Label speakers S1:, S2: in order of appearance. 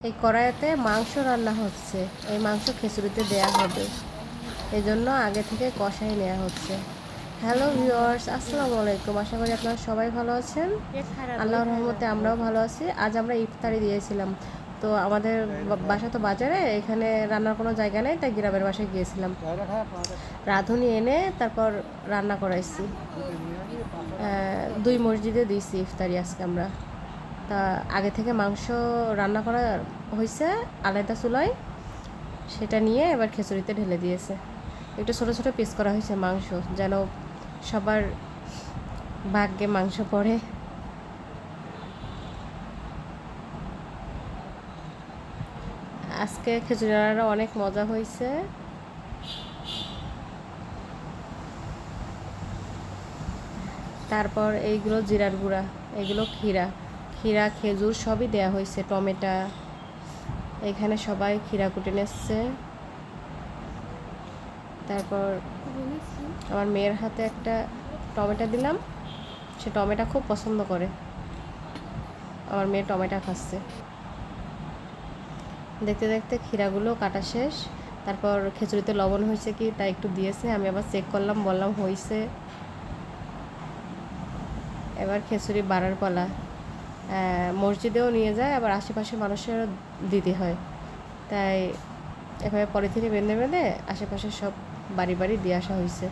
S1: এই কড়াইতে মাংস রান্না হচ্ছে। এই মাংস খিচুড়িতে দেয়া হবে, এই জন্য আগে থেকে কষাই নেওয়া হচ্ছে। হ্যালো ভিউয়ার্স, আসসালামু আলাইকুম। আশা করি আপনারা সবাই ভালো আছেন। আল্লাহর রহমতে আমরাও ভালো আছি। আজ আমরা ইফতারি দিয়েছিলাম। তো আমাদের বাসা তো বাজারে, এখানে রান্নার কোনো জায়গা নেই, তাই গ্রামের বাসায় গিয়েছিলাম। রাঁধুনি এনে তারপর রান্না করাইছি। 2 মসজিদে দিয়েছি ইফতারি আজকে আমরা। তা আগে থেকে মাংস রান্না করা হয়েছে আলাদা চুলায়, সেটা নিয়ে এবার খিচুড়িতে ঢেলে দিয়েছে। একটু ছোটো ছোটো পিস করা হয়েছে মাংস, যেন সবার ভাগ্যে মাংস পড়ে। আজকে খিচুড়ি রান্নাটা অনেক মজা হয়েছে। তারপর এইগুলো জিরার গুঁড়া, এগুলো ক্ষীরা খেজুর সবই দেয়া হয়েছে, টমেটো। এখানে সবাই ক্ষীরা কুটে নিচ্ছে। তারপর আমার মেয়ের হাতে একটা টমেটো দিলাম, সে টমেটো খুব পছন্দ করে। আমার মেয়ে টমেটো খাচ্ছে। দেখতে দেখতে ক্ষীরাগুলো কাটা শেষ। তারপর খিচুড়িতে লবণ হয়েছে কি তা একটু দিয়েছে, আমি আবার চেক করলাম, বললাম হয়েছে। এবার খিচুড়ি বাড়ার পালা। মসজিদেও নিয়ে যায়, আবার আশেপাশে মানুষেরও দিতে হয়, তাই এভাবে পলিথিনে বেঁধে বেঁধে আশেপাশে সব বাড়ি বাড়ি দিয়ে আসা হয়েছে।